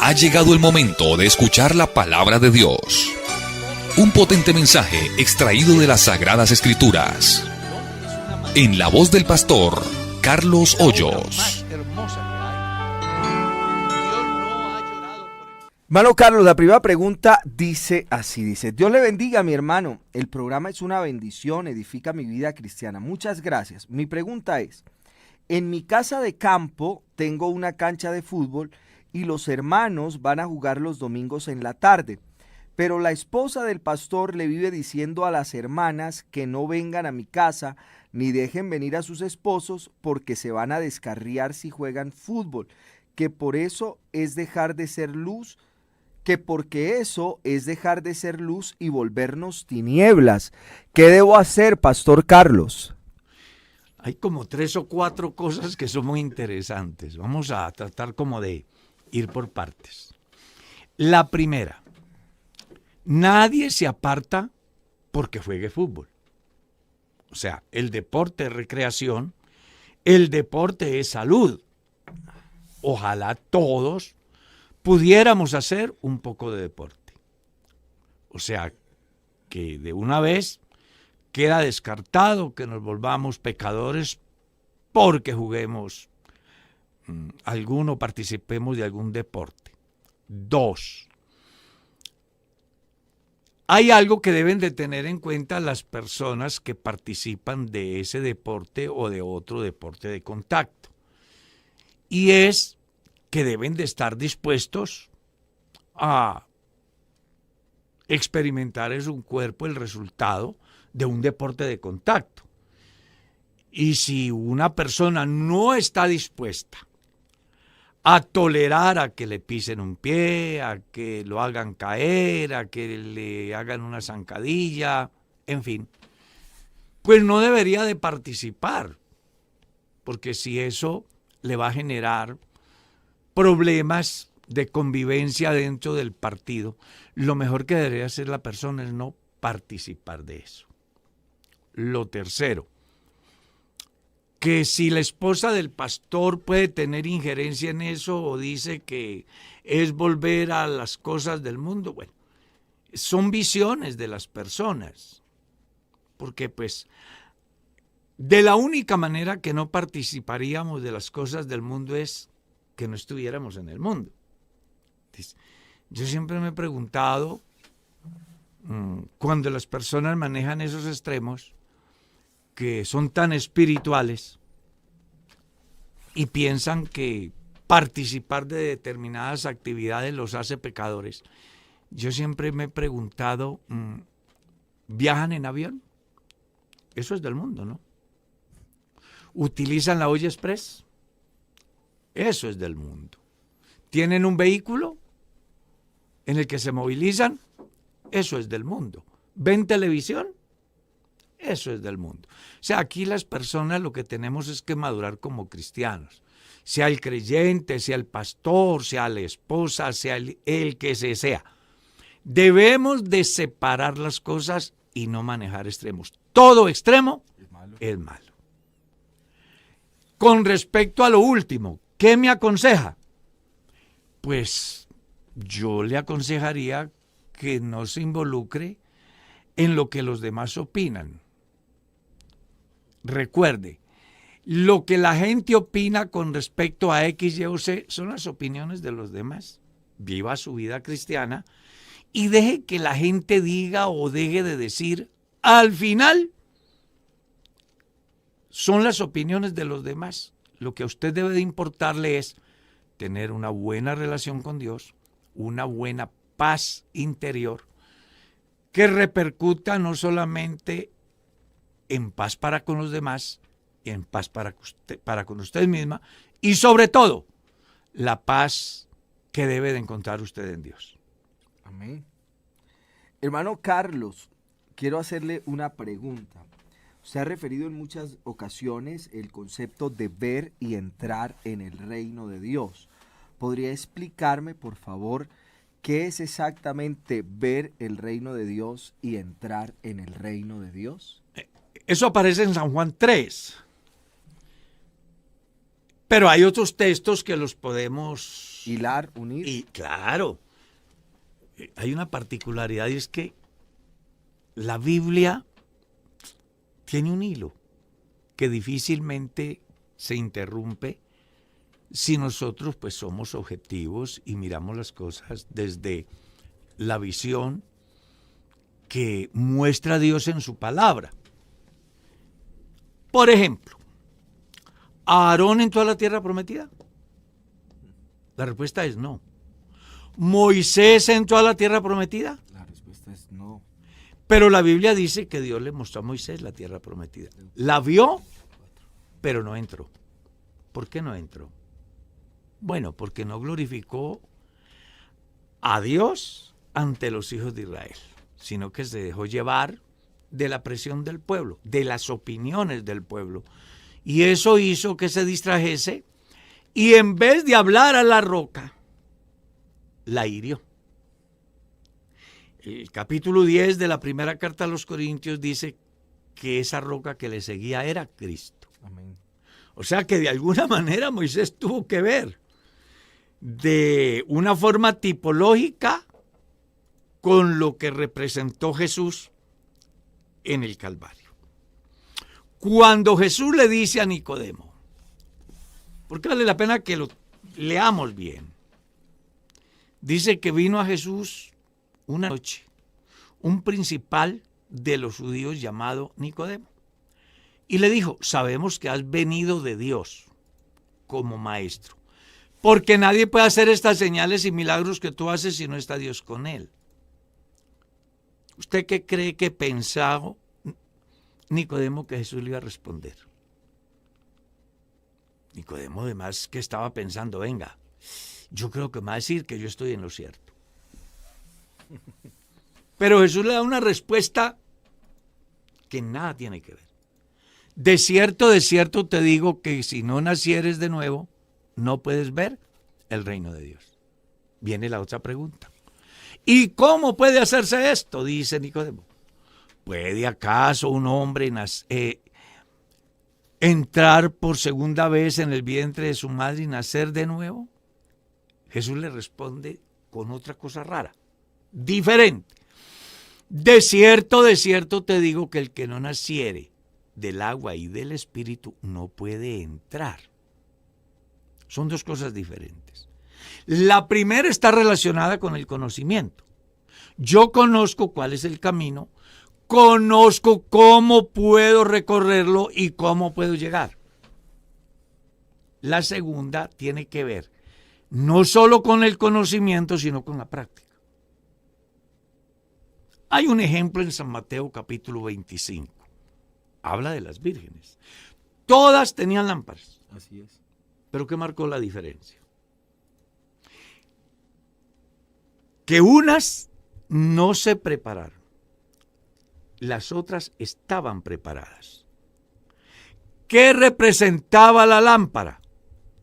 Ha llegado el momento de escuchar la palabra de Dios. Un potente mensaje extraído de las Sagradas Escrituras. En la voz del pastor Carlos Hoyos. Hermano Carlos, la primera pregunta dice así, Dios le bendiga, mi hermano. El programa es una bendición, edifica mi vida cristiana. Muchas gracias. Mi pregunta es, en mi casa de campo tengo una cancha de fútbol y los hermanos van a jugar los domingos en la tarde, pero la esposa del pastor le vive diciendo a las hermanas que no vengan a mi casa ni dejen venir a sus esposos porque se van a descarriar si juegan fútbol, que por eso es dejar de ser luz, que porque eso es dejar de ser luz y volvernos tinieblas. ¿Qué debo hacer, pastor Carlos? Hay como 3 o 4 cosas que son muy interesantes. Vamos a tratar como de ir por partes. La primera, nadie se aparta porque juegue fútbol. O sea, el deporte es recreación, el deporte es salud. Ojalá todos pudiéramos hacer un poco de deporte. O sea, que de una vez queda descartado que nos volvamos pecadores porque juguemos alguno, participemos de algún deporte. 2. Hay algo que deben de tener en cuenta las personas que participan de ese deporte o de otro deporte de contacto. Y es que deben de estar dispuestos a experimentar en su cuerpo el resultado de un deporte de contacto. Y si una persona no está dispuesta a tolerar a que le pisen un pie, a que lo hagan caer, a que le hagan una zancadilla, en fin, pues no debería de participar, porque si eso le va a generar problemas de convivencia dentro del partido, lo mejor que debería hacer la persona es no participar de eso. Lo tercero, que si la esposa del pastor puede tener injerencia en eso o dice que es volver a las cosas del mundo, bueno, son visiones de las personas, porque pues de la única manera que no participaríamos de las cosas del mundo es que no estuviéramos en el mundo. Yo siempre me he preguntado, cuando las personas manejan esos extremos, que son tan espirituales y piensan que participar de determinadas actividades los hace pecadores, yo siempre me he preguntado, ¿viajan en avión? Eso es del mundo, ¿no? ¿Utilizan la olla express? Eso es del mundo. ¿Tienen un vehículo en el que se movilizan? Eso es del mundo. ¿Ven televisión? Eso es del mundo. O sea, aquí las personas lo que tenemos es que madurar como cristianos. Sea el creyente, sea el pastor, sea la esposa, sea el que sea. Debemos de separar las cosas y no manejar extremos. Todo extremo es malo. Con respecto a lo último, ¿qué me aconseja? Pues yo le aconsejaría que no se involucre en lo que los demás opinan. Recuerde, lo que la gente opina con respecto a X, Y o Z son las opiniones de los demás. Viva su vida cristiana y deje que la gente diga o deje de decir. Al final, son las opiniones de los demás. Lo que a usted debe de importarle es tener una buena relación con Dios, una buena paz interior, que repercuta no solamente en paz para con los demás, en paz para con usted misma, y sobre todo, la paz que debe de encontrar usted en Dios. Amén. Hermano Carlos, quiero hacerle una pregunta. Se ha referido en muchas ocasiones el concepto de ver y entrar en el reino de Dios. ¿Podría explicarme, por favor, qué es exactamente ver el reino de Dios y entrar en el reino de Dios? Eso aparece en San Juan 3. Pero hay otros textos que los podemos Hilar, unir. Y claro, hay una particularidad y es que la Biblia tiene un hilo que difícilmente se interrumpe si nosotros pues somos objetivos y miramos las cosas desde la visión que muestra Dios en su palabra. Por ejemplo, ¿Aarón entró a la tierra prometida? La respuesta es no. ¿Moisés entró a la tierra prometida? La respuesta es no. Pero la Biblia dice que Dios le mostró a Moisés la tierra prometida. La vio, pero no entró. ¿Por qué no entró? Bueno, porque no glorificó a Dios ante los hijos de Israel, sino que se dejó llevar de la presión del pueblo, de las opiniones del pueblo. Y eso hizo que se distrajese y en vez de hablar a la roca, la hirió. El capítulo 10 de la primera carta a los Corintios dice que esa roca que le seguía era Cristo. Amén. O sea que de alguna manera Moisés tuvo que ver de una forma tipológica con lo que representó Jesús en el Calvario. Cuando Jesús le dice a Nicodemo, porque vale la pena que lo leamos bien, dice que vino a Jesús una noche un principal de los judíos llamado Nicodemo y le dijo, sabemos que has venido de Dios como maestro, porque nadie puede hacer estas señales y milagros que tú haces si no está Dios con él. ¿Usted qué cree que pensaba Nicodemo que Jesús le iba a responder? Nicodemo además que estaba pensando, venga, yo creo que me va a decir que yo estoy en lo cierto. Pero Jesús le da una respuesta que nada tiene que ver. De cierto te digo que si no nacieres de nuevo, no puedes ver el reino de Dios. Viene la otra pregunta. ¿Y cómo puede hacerse esto? Dice Nicodemo. ¿Puede acaso un hombre entrar por segunda vez en el vientre de su madre y nacer de nuevo? Jesús le responde con otra cosa rara, diferente. De cierto te digo que el que no naciere del agua y del espíritu no puede entrar. Son dos cosas diferentes. La primera está relacionada con el conocimiento. Yo conozco cuál es el camino, conozco cómo puedo recorrerlo y cómo puedo llegar. La segunda tiene que ver no solo con el conocimiento, sino con la práctica. Hay un ejemplo en San Mateo capítulo 25. Habla de las vírgenes. Todas tenían lámparas. Así es. ¿Pero qué marcó la diferencia? Que unas no se prepararon. Las otras estaban preparadas. ¿Qué representaba la lámpara?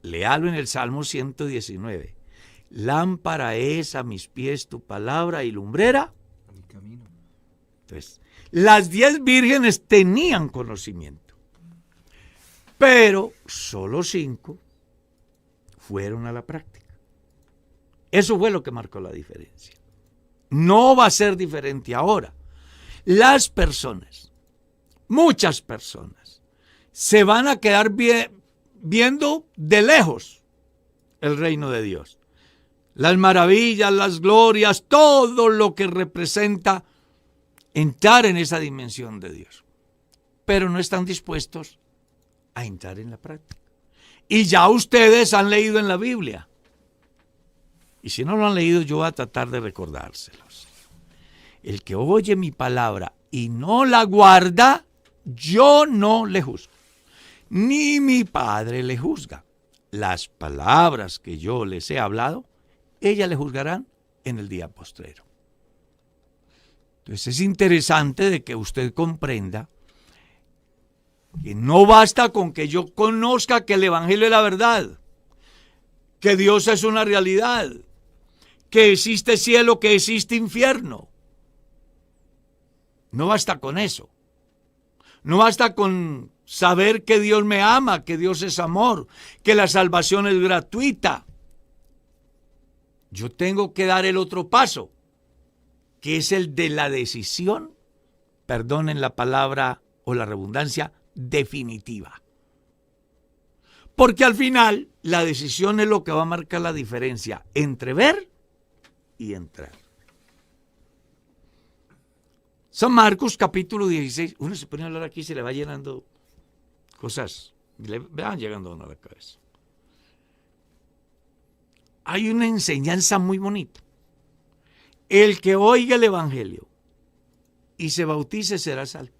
Léalo en el Salmo 119. Lámpara es a mis pies tu palabra y lumbrera A mi camino. Entonces, las 10 vírgenes tenían conocimiento, pero solo 5 fueron a la práctica. Eso fue lo que marcó la diferencia. No va a ser diferente ahora. Las personas, muchas personas, se van a quedar viendo de lejos el reino de Dios. Las maravillas, las glorias, todo lo que representa entrar en esa dimensión de Dios. Pero no están dispuestos a entrar en la práctica. Y ya ustedes han leído en la Biblia. Y si no lo han leído, yo voy a tratar de recordárselos. El que oye mi palabra y no la guarda, yo no le juzgo. Ni mi Padre le juzga. Las palabras que yo les he hablado, ellas le juzgarán en el día postrero. Entonces es interesante de que usted comprenda que no basta con que yo conozca que el Evangelio es la verdad, que Dios es una realidad, que existe cielo, que existe infierno. No basta con eso. No basta con saber que Dios me ama, que Dios es amor, que la salvación es gratuita. yo tengo que dar el otro paso, que es el de la decisión, perdonen la palabra o la redundancia, definitiva. Porque al final la decisión es lo que va a marcar la diferencia entre ver y entrar. San Marcos capítulo 16, uno se pone a hablar aquí y se le va llenando cosas, le van llegando a uno a la cabeza. Hay una enseñanza muy bonita. El que oiga el evangelio y se bautice será salvo.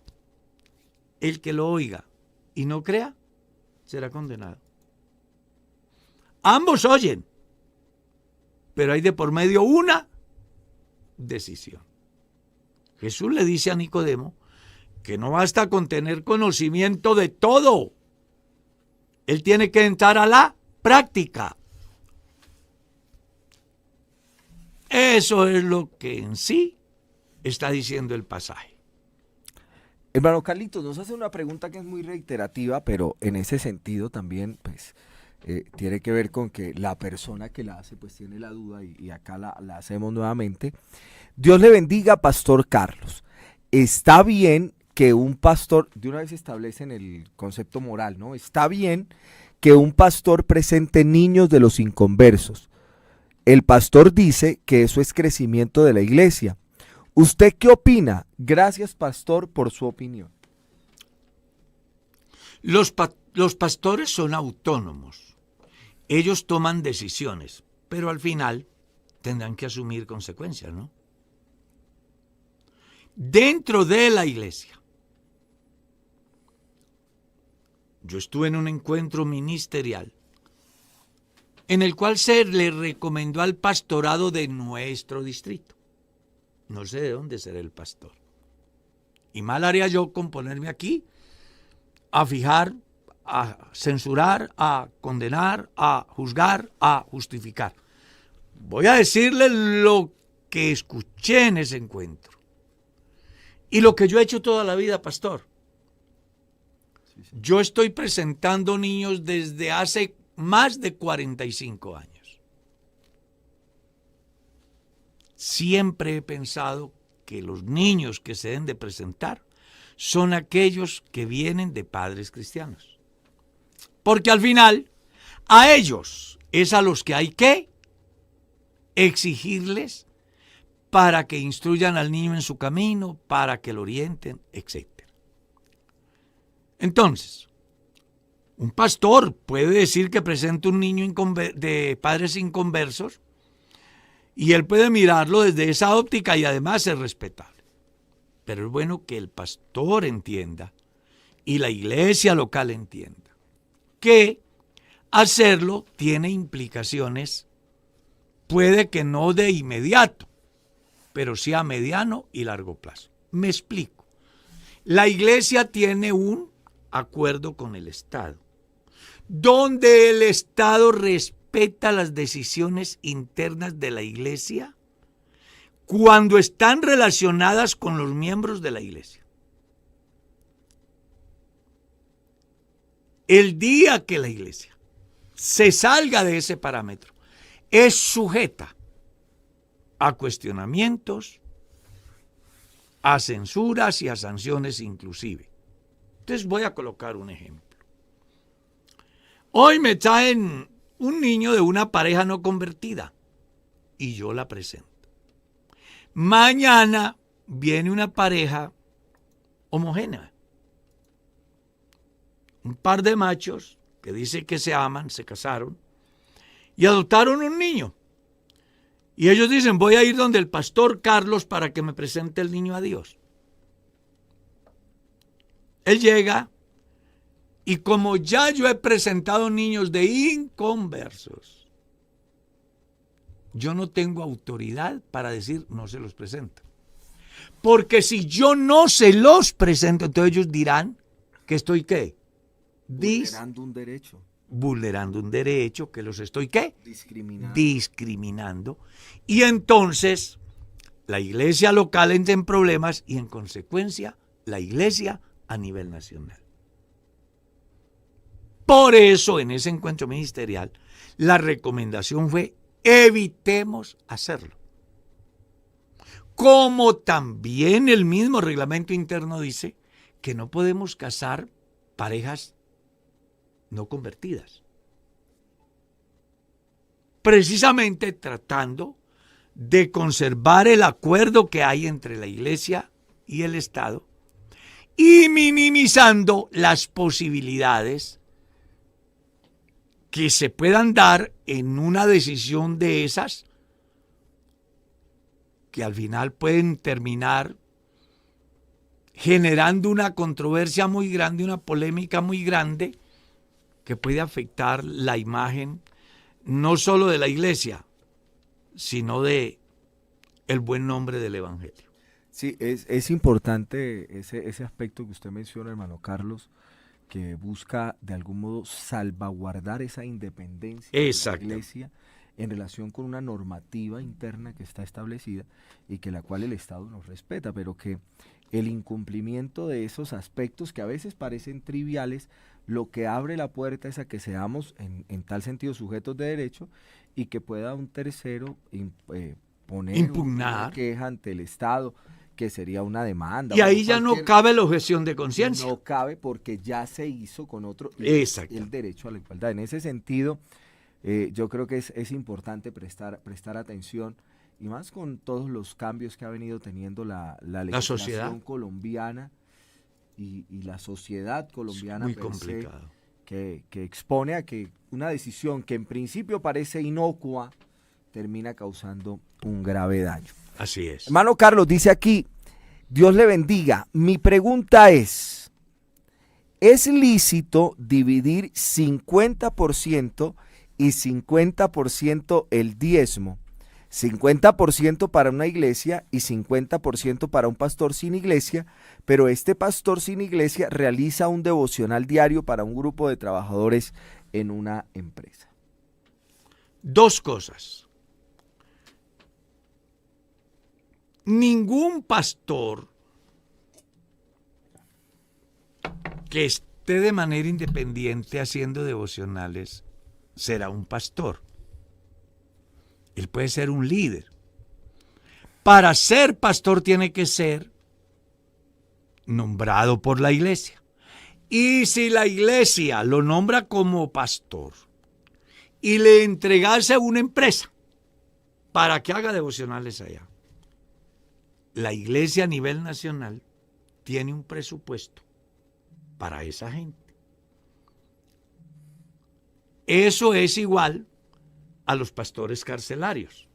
El que lo oiga y no crea será condenado. Ambos oyen, pero hay de por medio una decisión. Jesús le dice a Nicodemo que no basta con tener conocimiento de todo. Él tiene que entrar a la práctica. Eso es lo que en sí está diciendo el pasaje. Hermano Carlitos, nos hace una pregunta que es muy reiterativa, pero en ese sentido también, pues, tiene que ver con que la persona que la hace, pues, tiene la duda y acá la hacemos nuevamente. Dios le bendiga, Pastor Carlos. Está bien que un pastor, de una vez establecen el concepto moral, ¿no? Está bien que un pastor presente niños de los inconversos. El pastor dice que eso es crecimiento de la iglesia. ¿Usted qué opina? Gracias, pastor, por su opinión. Los pastores son autónomos. Ellos toman decisiones, pero al final tendrán que asumir consecuencias, ¿no? Dentro de la iglesia, yo estuve en un encuentro ministerial en el cual se le recomendó al pastorado de nuestro distrito. No sé de dónde será el pastor. Y mal haría yo con ponerme aquí a fijar, a censurar, a condenar, a juzgar, a justificar. Voy a decirle lo que escuché en ese encuentro. Y lo que yo he hecho toda la vida, pastor. Yo estoy presentando niños desde hace más de 45 años. Siempre he pensado que los niños que se deben de presentar son aquellos que vienen de padres cristianos. Porque al final, a ellos es a los que hay que exigirles para que instruyan al niño en su camino, para que lo orienten, etc. Entonces, un pastor puede decir que presenta un niño de padres inconversos y él puede mirarlo desde esa óptica y además es respetable. Pero es bueno que el pastor entienda y la iglesia local entienda que hacerlo tiene implicaciones, puede que no de inmediato, pero sí a mediano y largo plazo. Me explico. La iglesia tiene un acuerdo con el Estado, donde el Estado respeta las decisiones internas de la iglesia cuando están relacionadas con los miembros de la iglesia. El día que la iglesia se salga de ese parámetro, es sujeta a cuestionamientos, a censuras y a sanciones inclusive. Entonces voy a colocar un ejemplo. Hoy me traen un niño de una pareja no convertida y yo la presento. Mañana viene una pareja homogénea. Un par de machos que dicen que se aman, se casaron y adoptaron un niño. Y ellos dicen, voy a ir donde el pastor Carlos para que me presente el niño a Dios. Él llega y como ya yo he presentado niños de inconversos, yo no tengo autoridad para decir no se los presento. Porque si yo no se los presento, entonces ellos dirán que estoy ¿qué? Vulnerando un derecho. Vulnerando un derecho, que los estoy ¿qué? Discriminando. Y entonces la iglesia local entra en problemas y en consecuencia la iglesia a nivel nacional. Por eso en ese encuentro ministerial la recomendación fue evitemos hacerlo. Como también el mismo reglamento interno dice que no podemos casar parejas no convertidas. Precisamente tratando de conservar el acuerdo que hay entre la Iglesia y el Estado y minimizando las posibilidades que se puedan dar en una decisión de esas que al final pueden terminar generando una controversia muy grande, una polémica muy grande que puede afectar la imagen no solo de la Iglesia, sino de el buen nombre del Evangelio. Sí, es importante ese aspecto que usted menciona, hermano Carlos, que busca de algún modo salvaguardar esa independencia de la Iglesia en relación con una normativa interna que está establecida y que la cual el Estado nos respeta, pero que el incumplimiento de esos aspectos que a veces parecen triviales, lo que abre la puerta es a que seamos en tal sentido sujetos de derecho y que pueda un tercero impugnar una queja ante el Estado, que sería una demanda. Y ahí ya no cabe la objeción de conciencia. No cabe porque ya se hizo con otro el derecho a la igualdad. En ese sentido, yo creo que es importante prestar atención, y más con todos los cambios que ha venido teniendo la legislación colombiana y la sociedad colombiana. Muy complicado. Que expone a que una decisión que en principio parece inocua termina causando un grave daño. Así es. Hermano Carlos dice aquí, Dios le bendiga. Mi pregunta ¿es lícito dividir 50% y 50% el diezmo? 50% para una iglesia y 50% para un pastor sin iglesia, pero este pastor sin iglesia realiza un devocional diario para un grupo de trabajadores en una empresa. Dos cosas. Ningún pastor que esté de manera independiente haciendo devocionales será un pastor. Él puede ser un líder. Para ser pastor tiene que ser nombrado por la iglesia. Y si la iglesia lo nombra como pastor y le entregase una empresa para que haga devocionales allá, la iglesia a nivel nacional tiene un presupuesto para esa gente. Eso es igual a los pastores carcelarios,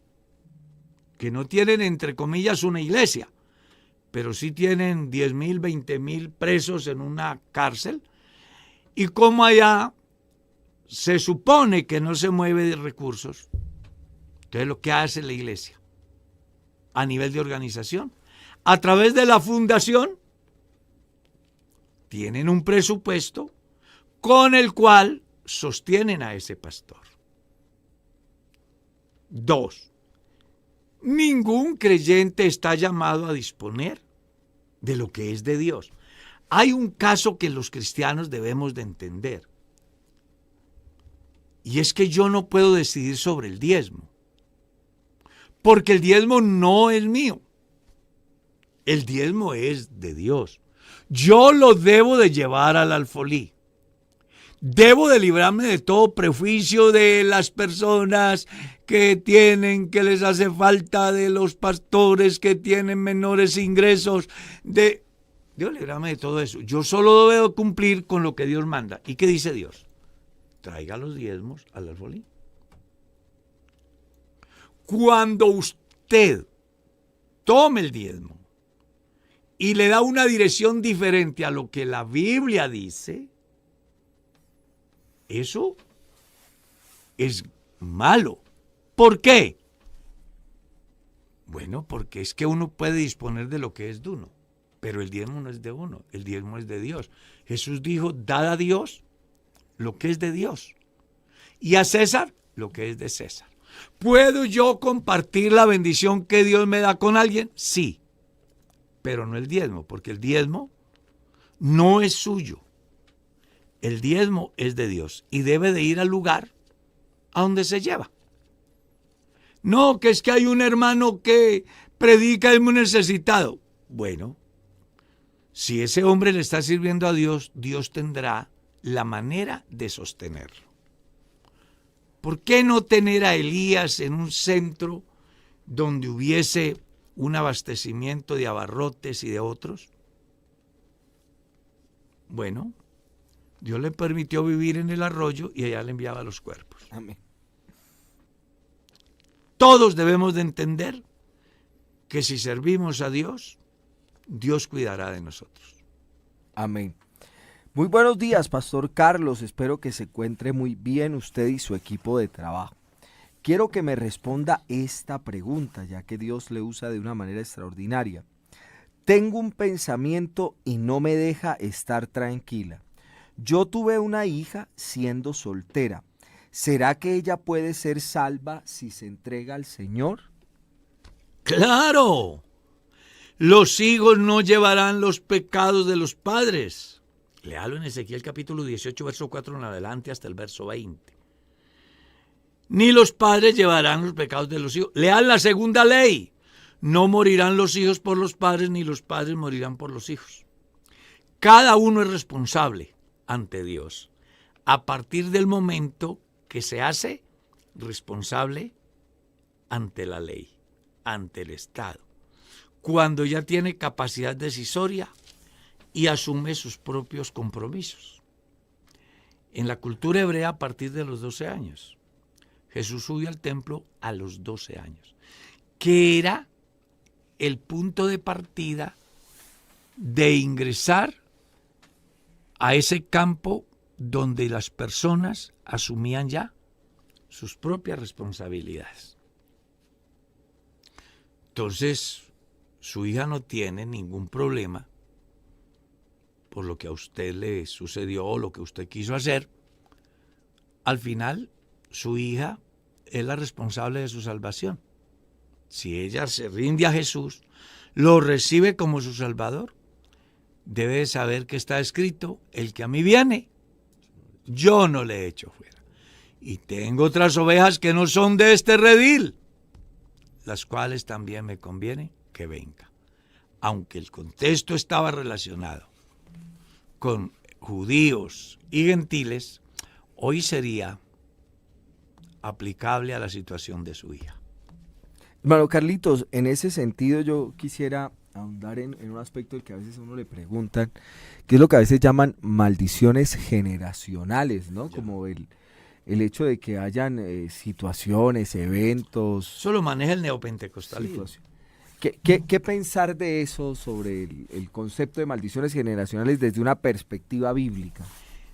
que no tienen, entre comillas, una iglesia, pero sí tienen 10,000, 20,000 presos en una cárcel, y como allá se supone que no se mueve de recursos, entonces lo que hace la iglesia a nivel de organización, a través de la fundación, tienen un presupuesto con el cual sostienen a ese pastor. 2. Ningún creyente está llamado a disponer de lo que es de Dios. Hay un caso que los cristianos debemos de entender, y es que yo no puedo decidir sobre el diezmo, porque el diezmo no es mío. El diezmo es de Dios. Yo lo debo de llevar al alfolí. Debo de librarme de todo prejuicio de las personas que les hace falta, de los pastores que tienen menores ingresos. Debo librarme de todo eso. Yo solo debo cumplir con lo que Dios manda. ¿Y qué dice Dios? Traiga los diezmos al alfolí. Cuando usted tome el diezmo y le da una dirección diferente a lo que la Biblia dice, eso es malo. ¿Por qué? Bueno, porque es que uno puede disponer de lo que es de uno, pero el diezmo no es de uno, el diezmo es de Dios. Jesús dijo, dad a Dios lo que es de Dios y a César lo que es de César. ¿Puedo yo compartir la bendición que Dios me da con alguien? Sí, pero no el diezmo, porque el diezmo no es suyo. El diezmo es de Dios y debe de ir al lugar a donde se lleva. No, que es que hay un hermano que predica y es muy necesitado. Bueno, si ese hombre le está sirviendo a Dios, Dios tendrá la manera de sostenerlo. ¿Por qué no tener a Elías en un centro donde hubiese un abastecimiento de abarrotes y de otros? Bueno, Dios le permitió vivir en el arroyo y allá le enviaba los cuerpos. Amén. Todos debemos de entender que si servimos a Dios, Dios cuidará de nosotros. Amén. Muy buenos días, Pastor Carlos. Espero que se encuentre muy bien usted y su equipo de trabajo. Quiero que me responda esta pregunta, ya que Dios le usa de una manera extraordinaria. Tengo un pensamiento y no me deja estar tranquila. Yo tuve una hija siendo soltera. ¿Será que ella puede ser salva si se entrega al Señor? ¡Claro! Los hijos no llevarán los pecados de los padres. Léalo en Ezequiel capítulo 18, verso 4 en adelante hasta el verso 20. Ni los padres llevarán los pecados de los hijos. Lean la segunda ley. No morirán los hijos por los padres, ni los padres morirán por los hijos. Cada uno es responsable ante Dios a partir del momento que se hace responsable ante la ley, ante el Estado, cuando ya tiene capacidad decisoria y asume sus propios compromisos. En la cultura hebrea, a partir de los 12 años, Jesús subió al templo a los 12 años, que era el punto de partida de ingresar a ese campo donde las personas asumían ya sus propias responsabilidades. Entonces, su hija no tiene ningún problema por lo que a usted le sucedió o lo que usted quiso hacer. Al final, su hija es la responsable de su salvación. Si ella se rinde a Jesús, lo recibe como su Salvador, debe saber que está escrito: el que a mí viene, yo no le echo fuera. Y tengo otras ovejas que no son de este redil, las cuales también me conviene que venga. Aunque el contexto estaba relacionado con judíos y gentiles, hoy sería aplicable a la situación de su hija. Hermano Carlitos, en ese sentido yo quisiera ahondar en un aspecto del que a veces a uno le preguntan, que es lo que a veces llaman maldiciones generacionales, ¿no? Como el hecho de que hayan situaciones, eventos. Eso lo maneja el neopentecostalismo. ¿Qué pensar de eso sobre el concepto de maldiciones generacionales desde una perspectiva bíblica?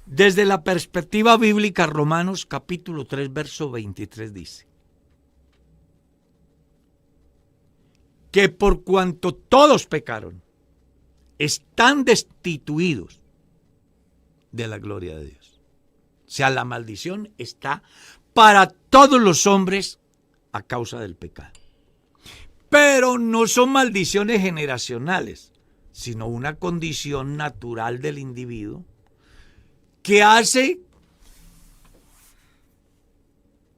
Desde la perspectiva bíblica, Romanos capítulo 3, verso 23 dice que por cuanto todos pecaron, están destituidos de la gloria de Dios. O sea, la maldición está para todos los hombres a causa del pecado. Pero no son maldiciones generacionales, sino una condición natural del individuo que hace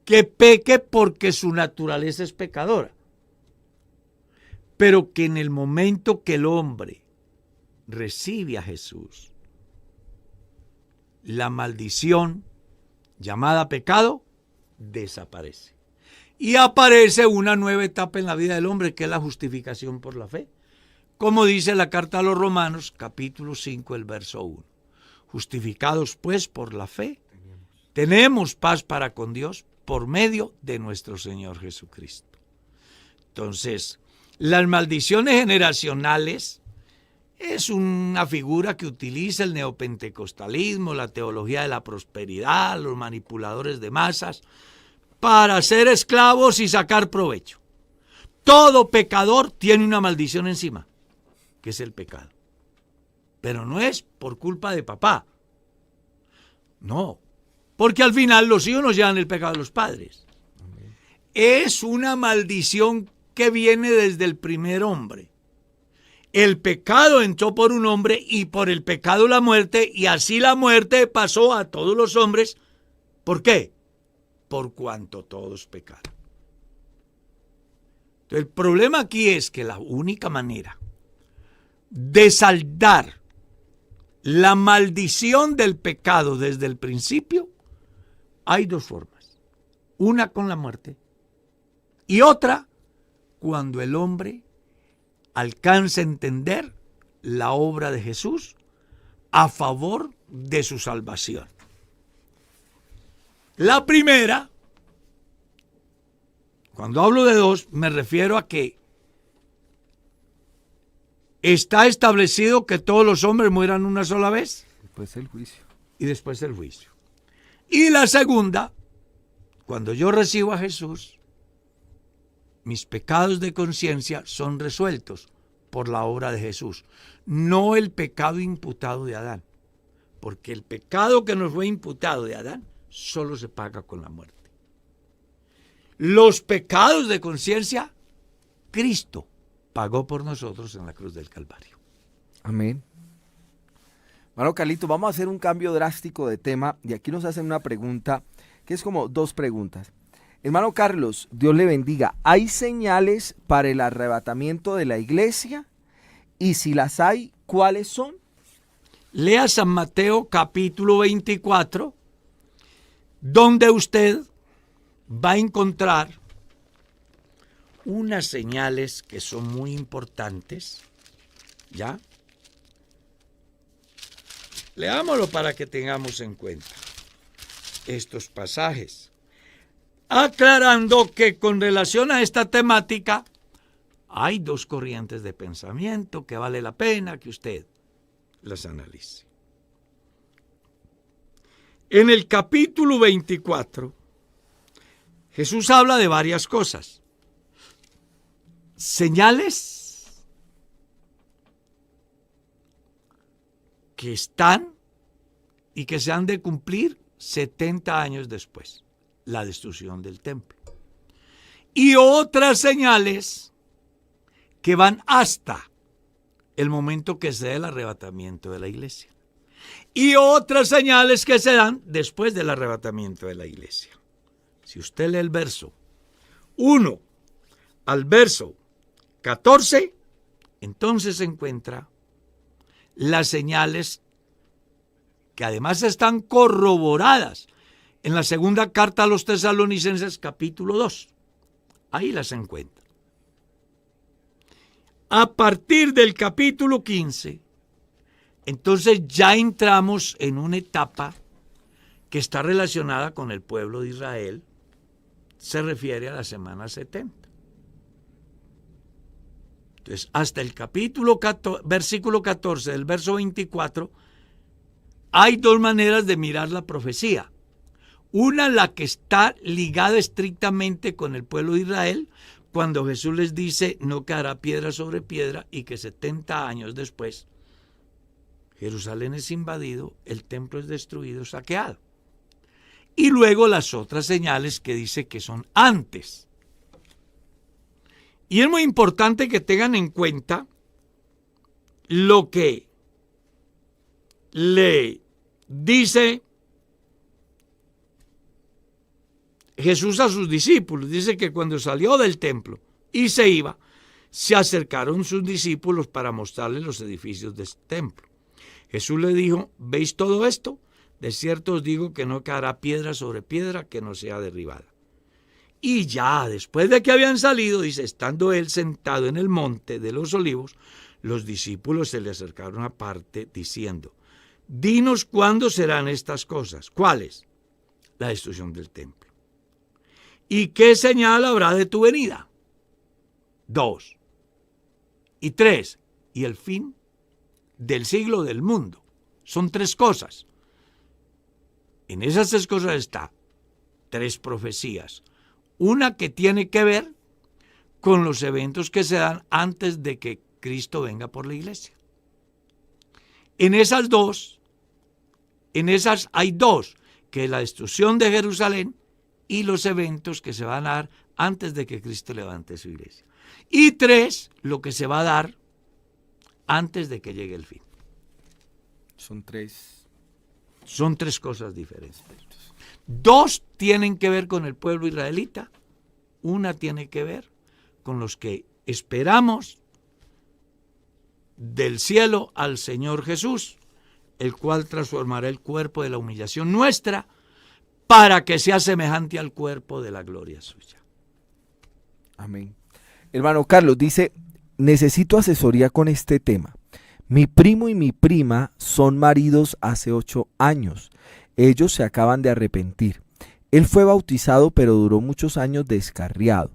que peque porque su naturaleza es pecadora. Pero que en el momento que el hombre recibe a Jesús, la maldición llamada pecado desaparece. Y aparece una nueva etapa en la vida del hombre, que es la justificación por la fe. Como dice la carta a los Romanos, capítulo 5, el verso 1. Justificados pues por la fe, tenemos paz para con Dios por medio de nuestro Señor Jesucristo. Entonces, las maldiciones generacionales es una figura que utiliza el neopentecostalismo, la teología de la prosperidad, los manipuladores de masas, para ser esclavos y sacar provecho. Todo pecador tiene una maldición encima, que es el pecado. Pero no es por culpa de papá. No, porque al final los hijos nos llevan el pecado de los padres. Es una maldición que viene desde el primer hombre. El pecado entró por un hombre y por el pecado la muerte, y así la muerte pasó a todos los hombres. ¿Por qué? Por cuanto todos pecaron. Entonces, el problema aquí es que la única manera de saldar la maldición del pecado desde el principio, hay dos formas. Una con la muerte y otra cuando el hombre alcanza a entender la obra de Jesús a favor de su salvación. La primera, cuando hablo de dos, me refiero a que está establecido que todos los hombres mueran una sola vez. Después el juicio. Y después el juicio. Y la segunda, cuando yo recibo a Jesús, mis pecados de conciencia son resueltos por la obra de Jesús, no el pecado imputado de Adán, porque el pecado que nos fue imputado de Adán solo se paga con la muerte. Los pecados de conciencia, Cristo pagó por nosotros en la cruz del Calvario. Amén. Hermano Carlito, vamos a hacer un cambio drástico de tema y aquí nos hacen una pregunta que es como dos preguntas. Hermano Carlos, Dios le bendiga. ¿Hay señales para el arrebatamiento de la iglesia? Y si las hay, ¿cuáles son? Lea San Mateo capítulo 24, donde usted va a encontrar unas señales que son muy importantes, ¿ya? Leámoslo para que tengamos en cuenta estos pasajes, aclarando que con relación a esta temática hay dos corrientes de pensamiento que vale la pena que usted las analice. En el capítulo 24, Jesús habla de varias cosas. Señales que están y que se han de cumplir 70 años después, la destrucción del templo. Y otras señales que van hasta el momento que se dé el arrebatamiento de la iglesia. Y otras señales que se dan después del arrebatamiento de la iglesia. Si usted lee el verso 1 al verso 14, entonces se encuentra las señales que además están corroboradas en la segunda carta a los Tesalonicenses capítulo 2. Ahí las encuentra. A partir del capítulo 15, entonces ya entramos en una etapa que está relacionada con el pueblo de Israel, se refiere a la semana 70. Entonces, hasta el capítulo 14, versículo 14 del verso 24, hay dos maneras de mirar la profecía. Una, la que está ligada estrictamente con el pueblo de Israel, cuando Jesús les dice, no quedará piedra sobre piedra, y que 70 años después, Jerusalén es invadido, el templo es destruido, saqueado. Y luego las otras señales que dice que son antes. Y es muy importante que tengan en cuenta lo que le dice Jesús a sus discípulos. Dice que cuando salió del templo y se iba, se acercaron sus discípulos para mostrarles los edificios de este templo. Jesús le dijo, ¿veis todo esto? De cierto os digo que no quedará piedra sobre piedra que no sea derribada. Y ya después de que habían salido, dice, estando él sentado en el monte de los olivos, los discípulos se le acercaron aparte diciendo, dinos cuándo serán estas cosas. ¿Cuáles? La destrucción del templo. ¿Y qué señal habrá de tu venida? 2. Y 3. Y el fin del siglo del mundo. Son 3 cosas. En esas 3 cosas está 3 profecías. Una que tiene que ver con los eventos que se dan antes de que Cristo venga por la iglesia. En esas hay 2, que es la destrucción de Jerusalén y los eventos que se van a dar antes de que Cristo levante su iglesia. Y 3, lo que se va a dar antes de que llegue el fin. Son 3. Son 3 cosas diferentes. 2 tienen que ver con el pueblo israelita, una tiene que ver con los que esperamos del cielo al Señor Jesús, el cual transformará el cuerpo de la humillación nuestra para que sea semejante al cuerpo de la gloria suya. Amén. Hermano Carlos dice, necesito asesoría con este tema. Mi primo y mi prima son maridos hace 8 años. Ellos se acaban de arrepentir. Él fue bautizado, pero duró muchos años descarriado.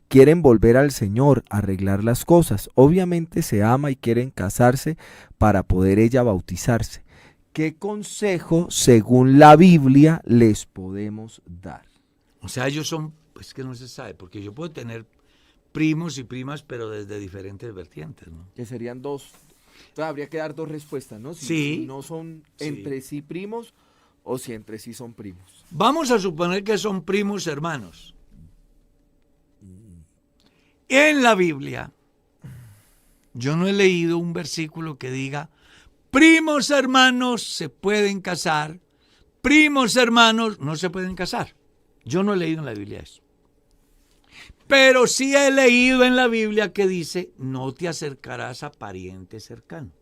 Quieren volver al Señor, arreglar las cosas. Obviamente se ama y quieren casarse para poder ella bautizarse. ¿Qué consejo, según la Biblia, les podemos dar? O sea, ellos son, pues que no se sabe, porque yo puedo tener primos y primas, pero desde diferentes vertientes, ¿no? Que serían dos. Entonces habría que dar 2 respuestas, ¿no? Sí. Si no son entre sí primos o si entre sí son primos. Vamos a suponer que son primos hermanos. En la Biblia, yo no he leído un versículo que diga, primos hermanos se pueden casar, primos hermanos no se pueden casar. Yo no he leído en la Biblia eso. Pero sí he leído en la Biblia que dice, no te acercarás a pariente cercano.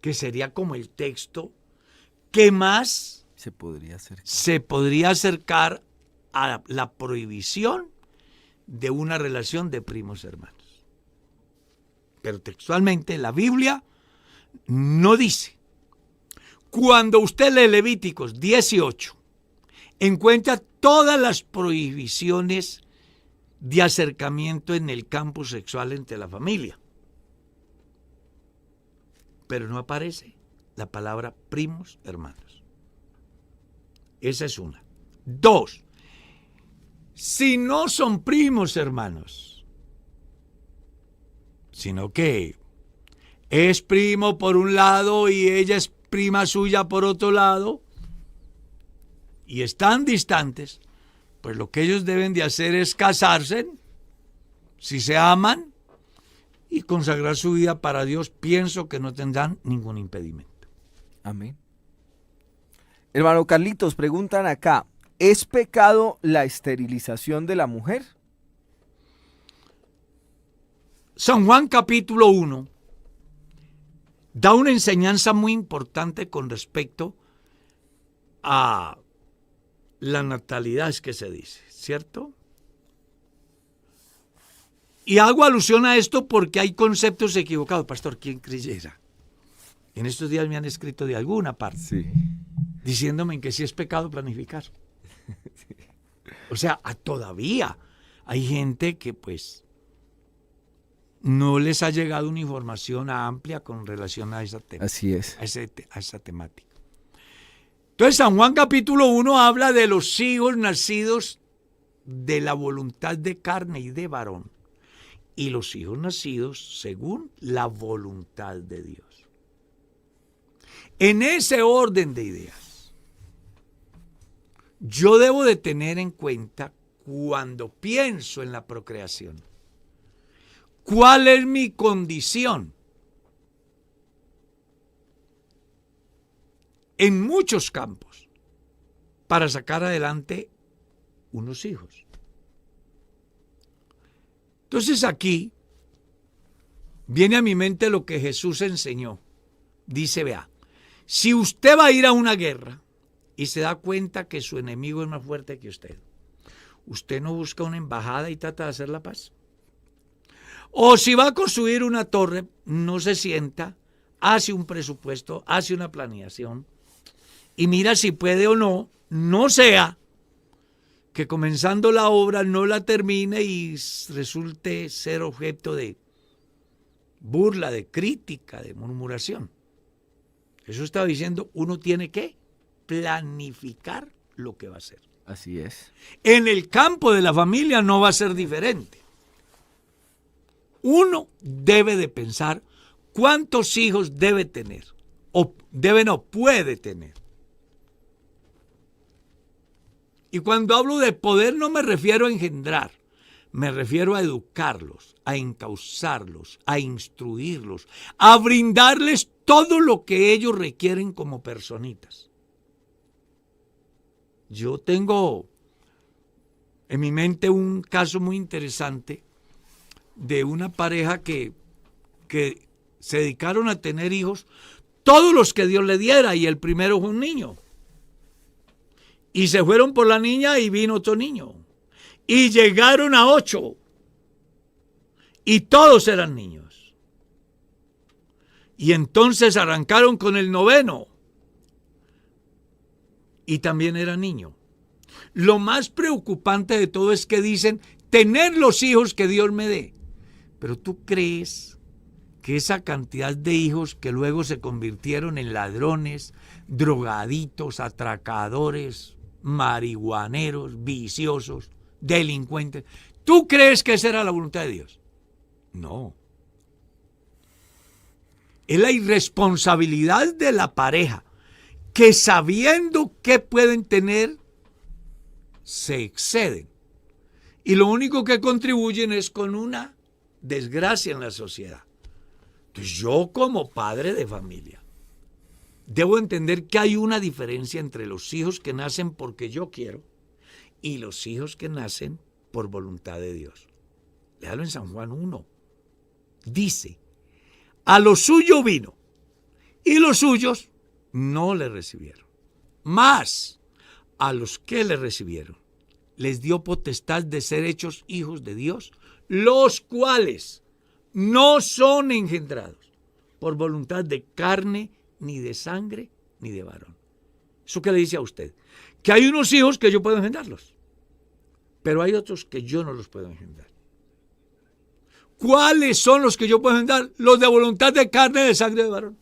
Que sería como el texto que más Se podría acercar a la prohibición de una relación de primos hermanos. Pero textualmente la Biblia no dice. Cuando usted lee Levíticos 18, encuentra todas las prohibiciones de acercamiento en el campo sexual entre la familia. Pero no aparece la palabra primos hermanos. Esa es una. 2. Si no son primos hermanos, sino que es primo por un lado y ella es prima suya por otro lado, y están distantes, pues lo que ellos deben de hacer es casarse, si se aman, y consagrar su vida para Dios. Pienso que no tendrán ningún impedimento. Amén. Hermano Carlitos, preguntan acá, ¿es pecado la esterilización de la mujer? San Juan capítulo 1 da una enseñanza muy importante con respecto a la natalidad, es que se dice, ¿cierto? Y hago alusión a esto porque hay conceptos equivocados. Pastor, ¿quién creyera? En estos días me han escrito de alguna parte, diciéndome que sí es pecado planificar. O sea, todavía hay gente que pues no les ha llegado una información amplia con relación a esa tema. Así es. A esa temática. Entonces, San Juan capítulo 1 habla de los hijos nacidos de la voluntad de carne y de varón, y los hijos nacidos según la voluntad de Dios. En ese orden de ideas, yo debo de tener en cuenta cuando pienso en la procreación, ¿cuál es mi condición? En muchos campos para sacar adelante unos hijos. Entonces aquí viene a mi mente lo que Jesús enseñó. Dice, vea, si usted va a ir a una guerra y se da cuenta que su enemigo es más fuerte que usted no busca una embajada y trata de hacer la paz. O si va a construir una torre, no se sienta, hace un presupuesto, hace una planeación y mira si puede o no, no sea que comenzando la obra no la termine y resulte ser objeto de burla, de crítica, de murmuración. Eso estaba diciendo, uno tiene que planificar lo que va a hacer. Así es. En el campo de la familia no va a ser diferente. Uno debe de pensar cuántos hijos debe tener, o puede tener. Y cuando hablo de poder no me refiero a engendrar, me refiero a educarlos, a encauzarlos, a instruirlos, a brindarles todo lo que ellos requieren como personitas. Yo tengo en mi mente un caso muy interesante de una pareja que se dedicaron a tener hijos, todos los que Dios le diera, y el primero fue un niño. Y se fueron por la niña y vino otro niño. Y llegaron a 8. Y todos eran niños. Y entonces arrancaron con el 9. Y también era niño. Lo más preocupante de todo es que dicen, tener los hijos que Dios me dé. Pero tú crees que esa cantidad de hijos que luego se convirtieron en ladrones, drogaditos, atracadores, marihuaneros, viciosos, delincuentes, ¿tú crees que esa era la voluntad de Dios? No. Es la irresponsabilidad de la pareja que, sabiendo que pueden tener, se exceden. Y lo único que contribuyen es con una desgracia en la sociedad. Entonces yo, como padre de familia, debo entender que hay una diferencia entre los hijos que nacen porque yo quiero y los hijos que nacen por voluntad de Dios. Léalo en San Juan 1. Dice, a lo suyo vino y los suyos no le recibieron. Mas a los que le recibieron les dio potestad de ser hechos hijos de Dios, los cuales no son engendrados por voluntad de carne, ni de sangre, ni de varón. ¿Eso qué le dice a usted? Que hay unos hijos que yo puedo engendrarlos, pero hay otros que yo no los puedo engendrar. ¿Cuáles son los que yo puedo engendrar? Los de voluntad de carne, de sangre, de varón.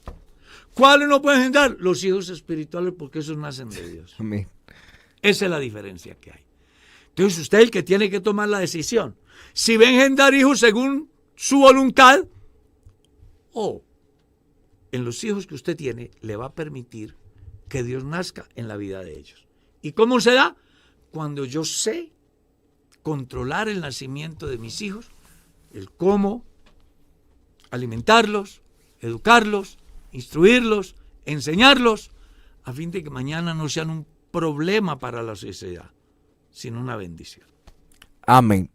¿Cuáles no pueden engendrar? Los hijos espirituales, porque esos nacen de Dios. Amén. Esa es la diferencia que hay. Entonces usted es el que tiene que tomar la decisión. Si va a engendrar hijos según su voluntad, o en los hijos que usted tiene le va a permitir que Dios nazca en la vida de ellos. ¿Y cómo se da? Cuando yo sé controlar el nacimiento de mis hijos, el cómo alimentarlos, educarlos, instruirlos, enseñarlos, a fin de que mañana no sean un problema para la sociedad, sino una bendición. Amén.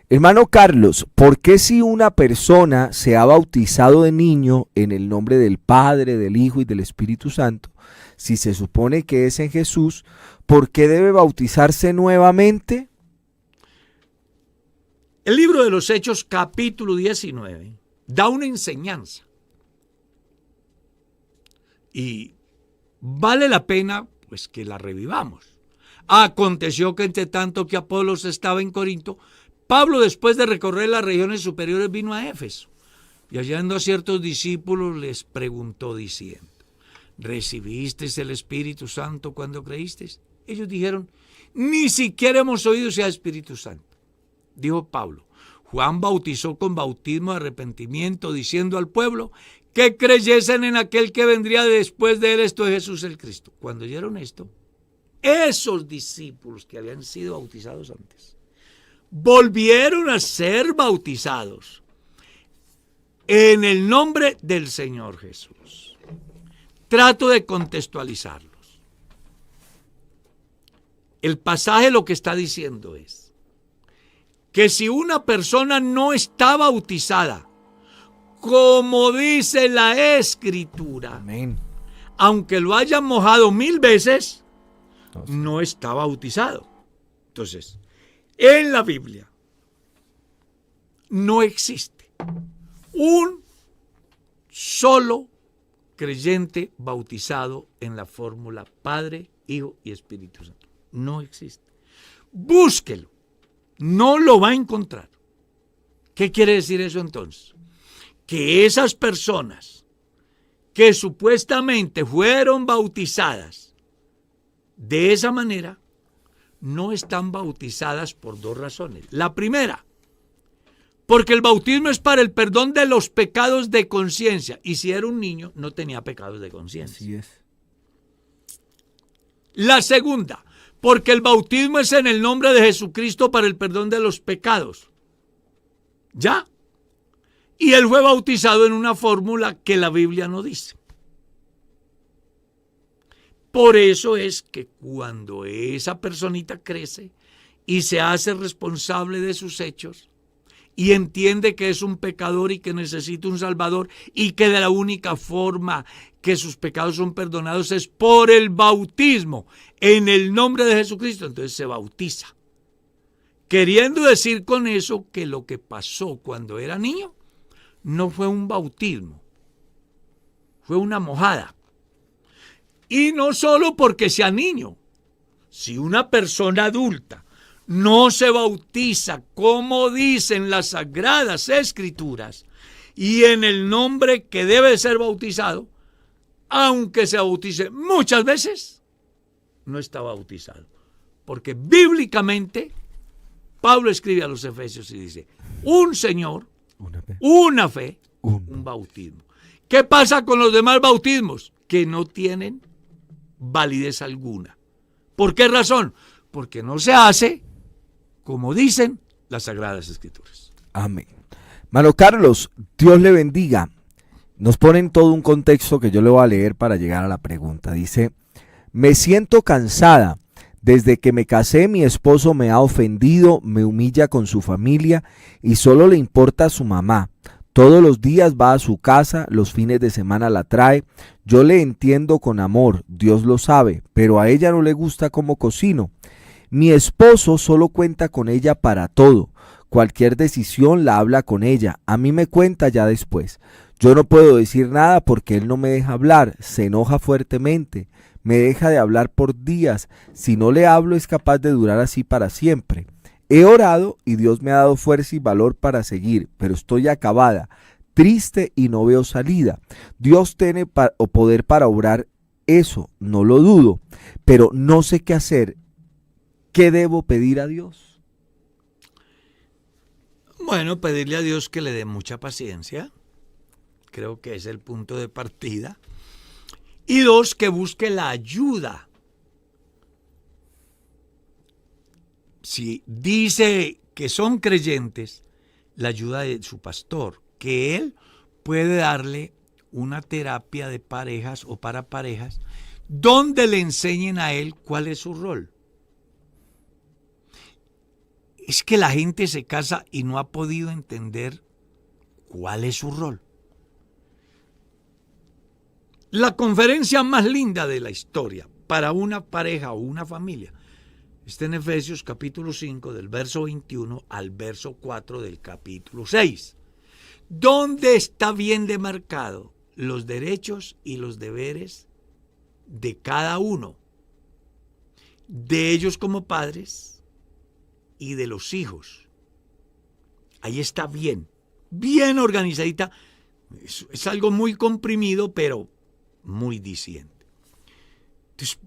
Hermano Carlos, ¿por qué si una persona se ha bautizado de niño en el nombre del Padre, del Hijo y del Espíritu Santo, si se supone que es en Jesús, ¿por qué debe bautizarse nuevamente? El libro de los Hechos, capítulo 19, da una enseñanza. Y vale la pena pues que la revivamos. Aconteció que entre tanto que Apolos estaba en Corinto, Pablo, después de recorrer las regiones superiores, vino a Éfeso. Y hallando a ciertos discípulos, les preguntó diciendo, ¿recibisteis el Espíritu Santo cuando creísteis? Ellos dijeron, ni siquiera hemos oído sea Espíritu Santo. Dijo Pablo, Juan bautizó con bautismo de arrepentimiento, diciendo al pueblo que creyesen en aquel que vendría después de él, esto es Jesús el Cristo. Cuando oyeron esto, esos discípulos que habían sido bautizados antes, volvieron a ser bautizados en el nombre del Señor Jesús. Trato de contextualizarlos. El pasaje lo que está diciendo es que si una persona no está bautizada, como dice la Escritura, Amén. aunque lo hayan mojado 1000 veces, no está bautizado. Entonces, en la Biblia no existe un solo creyente bautizado en la fórmula Padre, Hijo y Espíritu Santo. No existe. Búsquelo. No lo va a encontrar. ¿Qué quiere decir eso entonces? Que esas personas que supuestamente fueron bautizadas de esa manera no están bautizadas por dos razones. La primera, porque el bautismo es para el perdón de los pecados de conciencia. Y si era un niño, no tenía pecados de conciencia. Así es. La segunda, porque el bautismo es en el nombre de Jesucristo para el perdón de los pecados. ¿Ya? Y él fue bautizado en una fórmula que la Biblia no dice. Por eso es que cuando esa personita crece y se hace responsable de sus hechos y entiende que es un pecador y que necesita un Salvador y que de la única forma que sus pecados son perdonados es por el bautismo en el nombre de Jesucristo, entonces se bautiza. Queriendo decir con eso que lo que pasó cuando era niño no fue un bautismo, fue una mojada. Y no solo porque sea niño, si una persona adulta no se bautiza como dicen las Sagradas Escrituras y en el nombre que debe ser bautizado, aunque se bautice muchas veces, no está bautizado. Porque bíblicamente Pablo escribe a los Efesios y dice, un Señor, una fe, un bautismo. ¿Qué pasa con los demás bautismos? Que no tienen validez alguna. ¿Por qué razón? Porque no se hace como dicen las Sagradas Escrituras. Amén. Mano Carlos, Dios le bendiga. Nos ponen todo un contexto que yo le voy a leer para llegar a la pregunta. Dice, me siento cansada. Desde que me casé, mi esposo me ha ofendido, me humilla con su familia y solo le importa a su mamá. Todos los días va a su casa, los fines de semana la trae. Yo le entiendo con amor, Dios lo sabe, pero a ella no le gusta cómo cocino. Mi esposo solo cuenta con ella para todo. Cualquier decisión la habla con ella. A mí me cuenta ya después. Yo no puedo decir nada porque él no me deja hablar. Se enoja fuertemente. Me deja de hablar por días. Si no le hablo es capaz de durar así para siempre. He orado y Dios me ha dado fuerza y valor para seguir, pero estoy acabada, triste y no veo salida. Dios tiene poder para obrar eso, no lo dudo, pero no sé qué hacer. ¿Qué debo pedir a Dios? Bueno, pedirle a Dios que le dé mucha paciencia. Creo que es el punto de partida. Y dos, que busque la ayuda. Si dice que son creyentes, la ayuda de su pastor, que él puede darle una terapia de parejas o para parejas, donde le enseñen a él cuál es su rol. Es que la gente se casa y no ha podido entender cuál es su rol. La conferencia más linda de la historia para una pareja o una familia está en Efesios capítulo 5 del verso 21 al verso 4 del capítulo 6, donde está bien demarcado los derechos y los deberes de cada uno, de ellos como padres y de los hijos. Ahí está bien organizadita. Es algo muy comprimido, pero muy diciente. Entonces,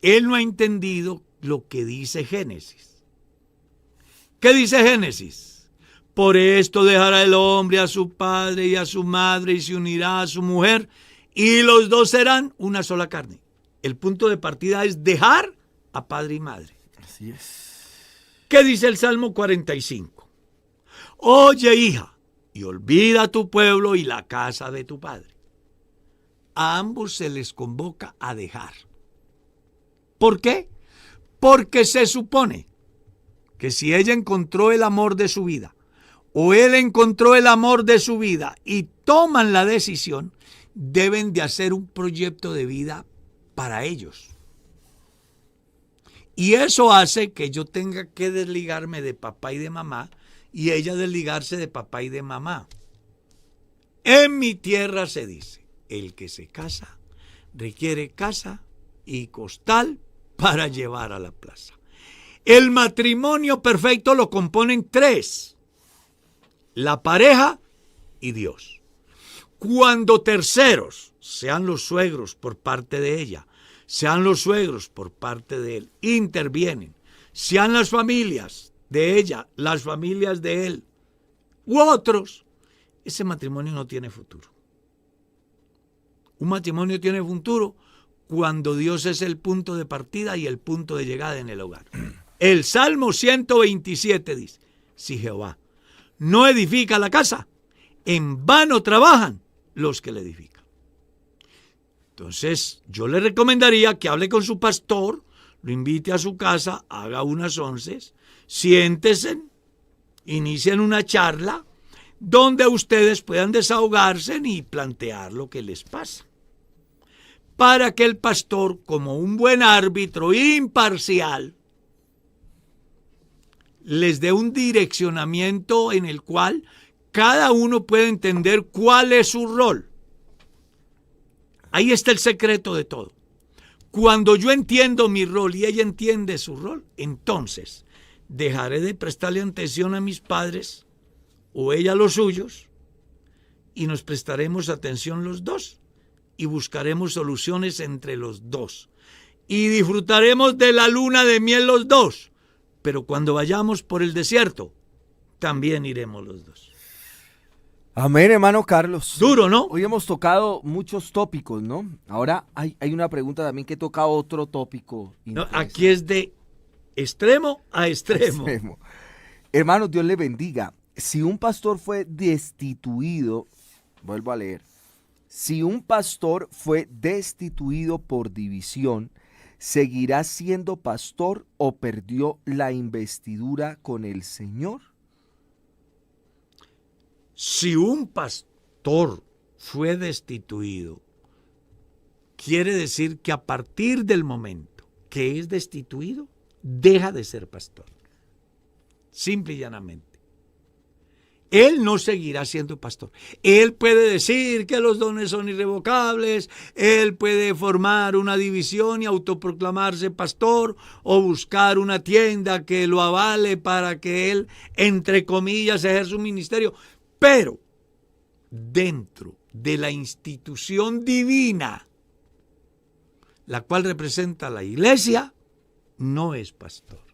él no ha entendido lo que dice Génesis. ¿Qué dice Génesis? Por esto dejará el hombre a su padre y a su madre y se unirá a su mujer y los dos serán una sola carne. El punto de partida es dejar a padre y madre. Así es. ¿Qué dice el Salmo 45? Oye, hija, y olvida tu pueblo y la casa de tu padre. A ambos se les convoca a dejar. ¿Por qué? Porque se supone que si ella encontró el amor de su vida o él encontró el amor de su vida y toman la decisión, deben de hacer un proyecto de vida para ellos. Y eso hace que yo tenga que desligarme de papá y de mamá y ella desligarse de papá y de mamá. En mi tierra se dice, el que se casa requiere casa y costal para llevar a la plaza. El matrimonio perfecto lo componen tres: la pareja y Dios. Cuando terceros, sean los suegros por parte de ella, sean los suegros por parte de él, intervienen, sean las familias de ella, las familias de él u otros, ese matrimonio no tiene futuro. Un matrimonio tiene futuro cuando Dios es el punto de partida y el punto de llegada en el hogar. El Salmo 127 dice, si Jehová no edifica la casa, en vano trabajan los que la edifican. Entonces, yo le recomendaría que hable con su pastor, lo invite a su casa, haga unas onces, siéntese, inicien una charla donde ustedes puedan desahogarse y plantear lo que les pasa, para que el pastor, como un buen árbitro imparcial, les dé un direccionamiento en el cual cada uno puede entender cuál es su rol. Ahí está el secreto de todo. Cuando yo entiendo mi rol y ella entiende su rol, entonces dejaré de prestarle atención a mis padres o ella a los suyos y nos prestaremos atención los dos y buscaremos soluciones entre los dos y disfrutaremos de la luna de miel los dos. Pero cuando vayamos por el desierto, también iremos los dos. Amén, hermano Carlos. Duro, ¿no? Hoy hemos tocado muchos tópicos, ¿no? Ahora hay una pregunta también que toca otro tópico. No, aquí es de extremo a extremo. Hermanos, Dios le bendiga. Si un pastor fue destituido, vuelvo a leer, si un pastor fue destituido por división, ¿seguirá siendo pastor o perdió la investidura con el Señor? Si un pastor fue destituido, quiere decir que a partir del momento que es destituido, deja de ser pastor. Simple y llanamente. Él no seguirá siendo pastor. Él puede decir que los dones son irrevocables, él puede formar una división y autoproclamarse pastor o buscar una tienda que lo avale para que él, entre comillas, ejerza un ministerio. Pero dentro de la institución divina, la cual representa la iglesia, no es pastor.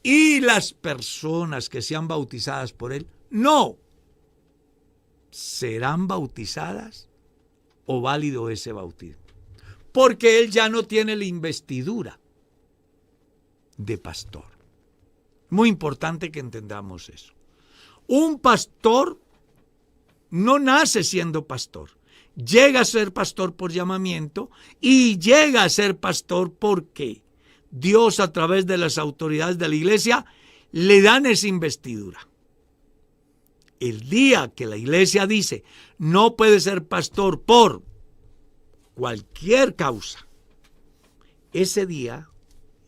Y las personas que sean bautizadas por él, no serán bautizadas o válido ese bautismo. Porque él ya no tiene la investidura de pastor. Muy importante que entendamos eso. Un pastor no nace siendo pastor. Llega a ser pastor por llamamiento y llega a ser pastor porque Dios, a través de las autoridades de la iglesia, le dan esa investidura. El día que la iglesia dice no puede ser pastor por cualquier causa, ese día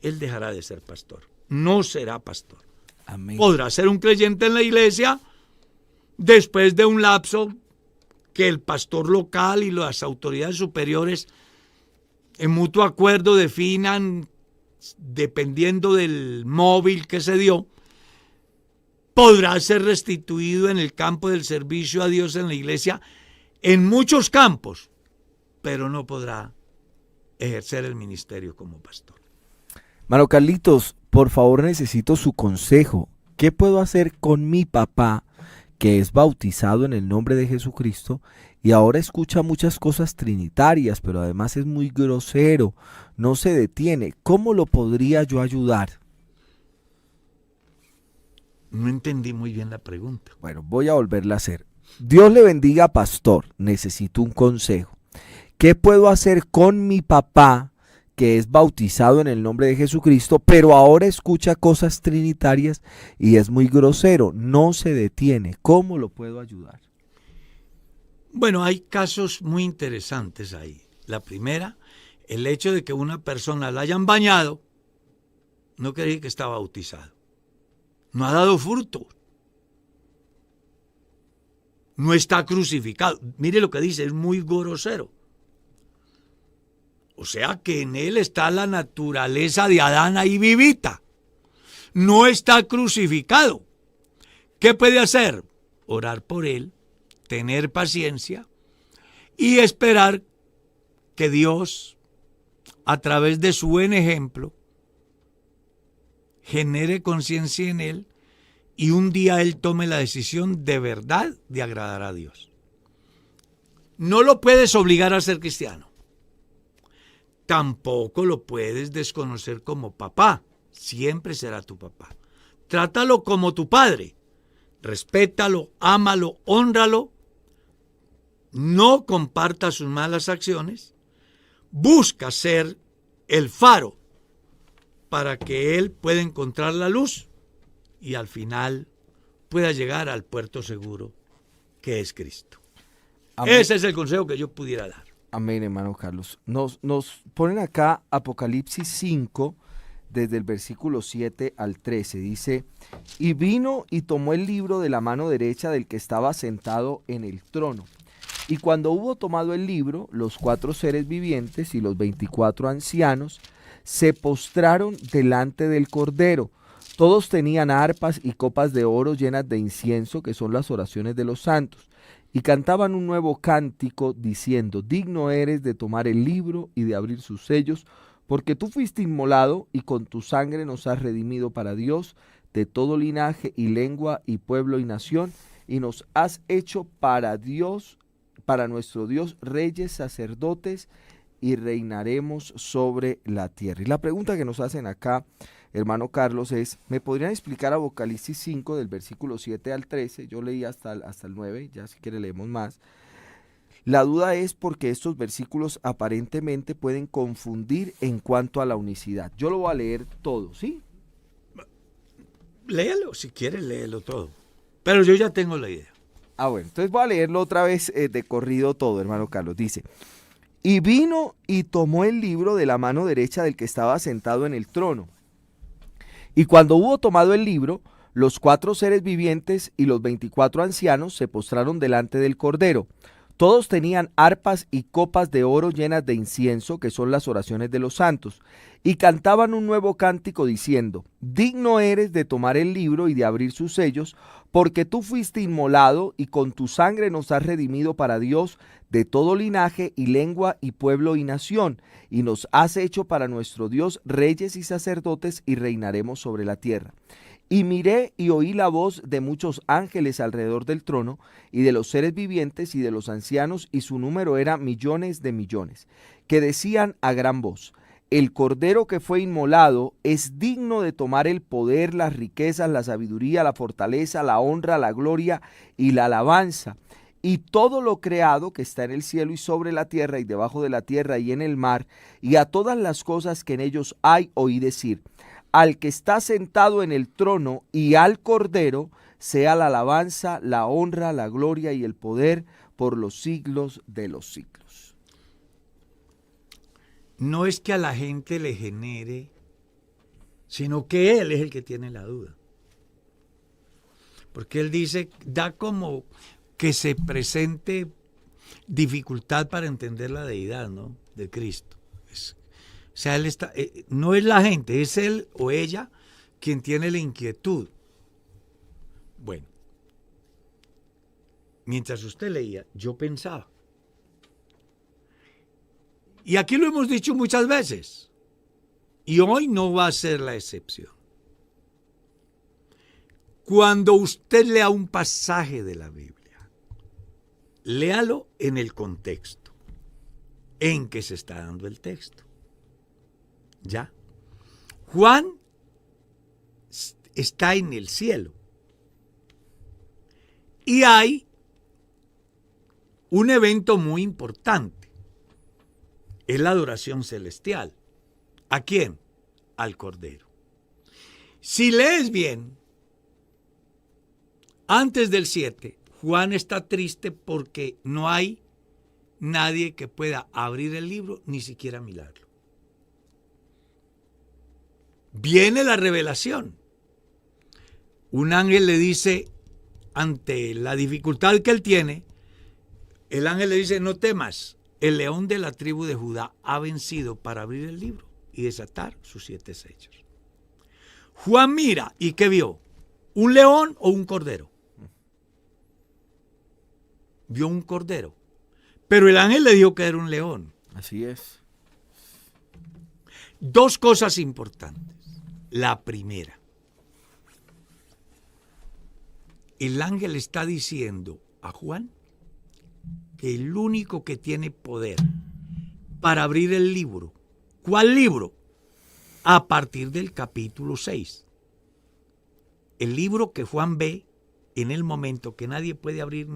él dejará de ser pastor. No será pastor. Amén. Podrá ser un creyente en la iglesia después de un lapso que el pastor local y las autoridades superiores en mutuo acuerdo definan dependiendo del móvil que se dio. Podrá ser restituido en el campo del servicio a Dios en la iglesia, en muchos campos, pero no podrá ejercer el ministerio como pastor. Mano Carlitos, por favor necesito su consejo. ¿Qué puedo hacer con mi papá, que es bautizado en el nombre de Jesucristo y ahora escucha muchas cosas trinitarias, pero además es muy grosero, no se detiene? ¿Cómo lo podría yo ayudar? No entendí muy bien la pregunta. Bueno, voy a volverla a hacer. Dios le bendiga, pastor. Necesito un consejo. ¿Qué puedo hacer con mi papá, que es bautizado en el nombre de Jesucristo, pero ahora escucha cosas trinitarias y es muy grosero, no se detiene? ¿Cómo lo puedo ayudar? Bueno, hay casos muy interesantes ahí. La primera, el hecho de que una persona la hayan bañado, no quiere decir que está bautizado. No ha dado fruto. No está crucificado. Mire lo que dice, es muy grosero. O sea que en él está la naturaleza de Adán ahí vivita. No está crucificado. ¿Qué puede hacer? Orar por él, tener paciencia y esperar que Dios, a través de su buen ejemplo, genere conciencia en él y un día él tome la decisión de verdad de agradar a Dios. No lo puedes obligar a ser cristiano. Tampoco lo puedes desconocer como papá. Siempre será tu papá. Trátalo como tu padre. Respétalo, ámalo, hónralo. No comparta sus malas acciones. Busca ser el faro para que él pueda encontrar la luz y al final pueda llegar al puerto seguro que es Cristo. Amén. Ese es el consejo que yo pudiera dar. Amén, hermano Carlos. Nos ponen acá Apocalipsis 5, desde el versículo 7 al 13. Dice, y vino y tomó el libro de la mano derecha del que estaba sentado en el trono. Y cuando hubo tomado el libro, los 4 seres vivientes y los 24 ancianos se postraron delante del Cordero. Todos tenían arpas y copas de oro llenas de incienso, que son las oraciones de los santos. Y cantaban un nuevo cántico diciendo, digno eres de tomar el libro y de abrir sus sellos, porque tú fuiste inmolado y con tu sangre nos has redimido para Dios de todo linaje y lengua y pueblo y nación, y nos has hecho para Dios, para nuestro Dios, reyes, sacerdotes, y reinaremos sobre la tierra. Y la pregunta que nos hacen acá, hermano Carlos, es, ¿me podrían explicar Apocalipsis 5 del versículo 7 al 13? Yo leí hasta el 9, ya si quiere leemos más. La duda es porque estos versículos aparentemente pueden confundir en cuanto a la unicidad. Yo lo voy a leer todo, ¿sí? Léelo, si quieres, léelo todo. Pero yo ya tengo la idea. Bueno, entonces voy a leerlo otra vez de corrido todo, hermano Carlos. Dice, y vino y tomó el libro de la mano derecha del que estaba sentado en el trono. Y cuando hubo tomado el libro, los 4 seres vivientes y los 24 ancianos se postraron delante del Cordero. Todos tenían arpas y copas de oro llenas de incienso, que son las oraciones de los santos, y cantaban un nuevo cántico diciendo, digno eres de tomar el libro y de abrir sus sellos, porque tú fuiste inmolado y con tu sangre nos has redimido para Dios de todo linaje y lengua y pueblo y nación, y nos has hecho para nuestro Dios reyes y sacerdotes y reinaremos sobre la tierra. Y miré y oí la voz de muchos ángeles alrededor del trono y de los seres vivientes y de los ancianos, y su número era millones de millones, que decían a gran voz, el Cordero que fue inmolado es digno de tomar el poder, las riquezas, la sabiduría, la fortaleza, la honra, la gloria y la alabanza. Y todo lo creado que está en el cielo y sobre la tierra y debajo de la tierra y en el mar, y a todas las cosas que en ellos hay, oí decir, al que está sentado en el trono y al Cordero, sea la alabanza, la honra, la gloria y el poder por los siglos de los siglos. No es que a la gente le genere, sino que él es el que tiene la duda. Porque él dice, da como que se presente dificultad para entender la deidad, ¿no?, de Cristo. O sea, él está, no es la gente, es él o ella quien tiene la inquietud. Bueno, mientras usted leía, yo pensaba. Y aquí lo hemos dicho muchas veces. Y hoy no va a ser la excepción. Cuando usted lea un pasaje de la Biblia, léalo en el contexto en que se está dando el texto. ¿Ya? Juan está en el cielo. Y hay un evento muy importante. Es la adoración celestial. ¿A quién? Al Cordero. Si lees bien, antes del 7, Juan está triste porque no hay nadie que pueda abrir el libro, ni siquiera mirarlo. Viene la revelación. Un ángel le dice, ante la dificultad que él tiene, el ángel le dice, no temas, el león de la tribu de Judá ha vencido para abrir el libro y desatar sus 7 sellos. Juan mira, ¿y qué vio? ¿Un león o un cordero? Vio un cordero. Pero el ángel le dijo que era un león. Así es. 2 cosas importantes. La primera, el ángel está diciendo a Juan que el único que tiene poder para abrir el libro, ¿cuál libro? A partir del capítulo 6. El libro que Juan ve en el momento que nadie puede abrir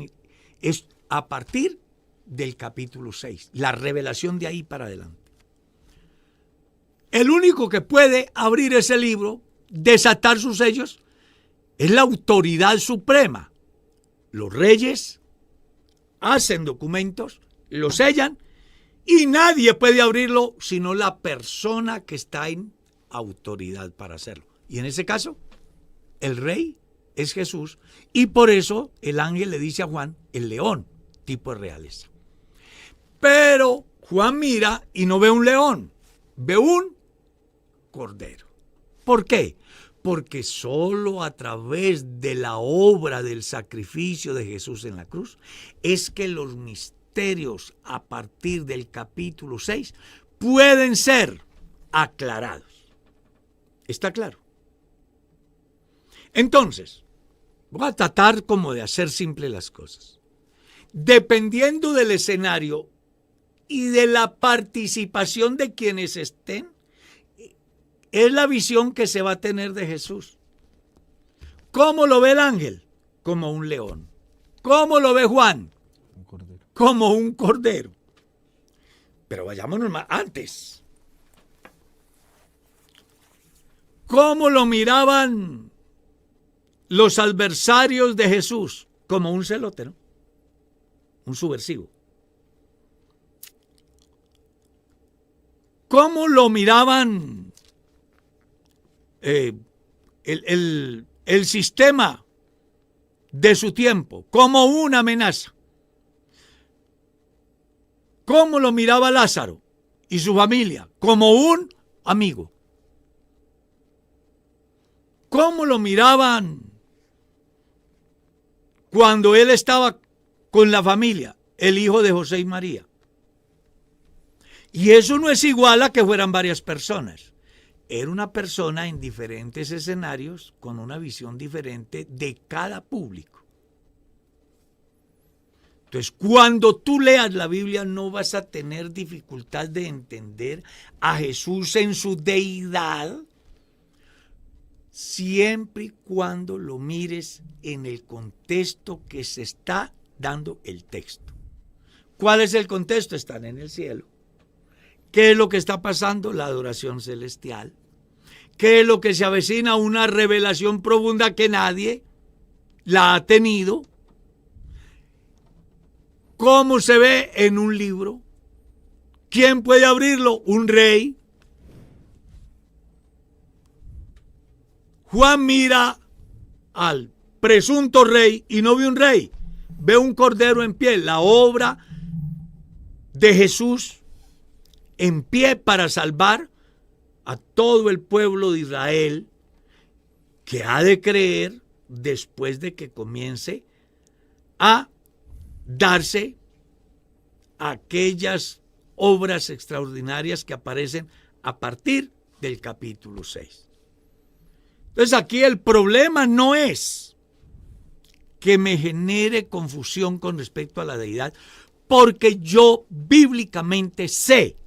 es a partir del capítulo 6, la revelación de ahí para adelante. el único que puede abrir ese libro, desatar sus sellos, es la autoridad suprema. Los reyes hacen documentos, los sellan y nadie puede abrirlo sino la persona que está en autoridad para hacerlo. Y en ese caso, el rey es Jesús y por eso el ángel le dice a Juan, el león, tipo de realeza. Pero Juan mira y no ve un león, ve un cordero. ¿Por qué? Porque solo a través de la obra del sacrificio de Jesús en la cruz es que los misterios a partir del capítulo 6 pueden ser aclarados. ¿Está claro? Entonces, voy a tratar como de hacer simple las cosas. Dependiendo del escenario y de la participación de quienes estén, es la visión que se va a tener de Jesús. ¿Cómo lo ve el ángel? Como un león. ¿Cómo lo ve Juan? Un cordero. Como un cordero. Pero vayámonos más antes. ¿Cómo lo miraban los adversarios de Jesús? Como un celote, ¿no? Un subversivo. ¿Cómo lo miraban el sistema de su tiempo? Como una amenaza. ¿Cómo lo miraba Lázaro y su familia? Como un amigo. ¿Cómo lo miraban cuando él estaba con la familia, el hijo de José y María? Y eso no es igual a que fueran varias personas. Era una persona en diferentes escenarios con una visión diferente de cada público. Entonces, cuando tú leas la Biblia no vas a tener dificultad de entender a Jesús en su deidad, siempre y cuando lo mires en el contexto que se está dando el texto. ¿Cuál es el contexto? Están en el cielo. ¿Qué es lo que está pasando? La adoración celestial. ¿Qué es lo que se avecina? Una revelación profunda que nadie la ha tenido. ¿Cómo se ve en un libro? ¿Quién puede abrirlo? Un rey. Juan mira al presunto rey y no ve un rey, ve un cordero en pie, la obra de Jesús en pie para salvar a todo el pueblo de Israel que ha de creer después de que comience a darse aquellas obras extraordinarias que aparecen a partir del capítulo 6. Entonces aquí el problema no es que me genere confusión con respecto a la deidad, porque yo bíblicamente sé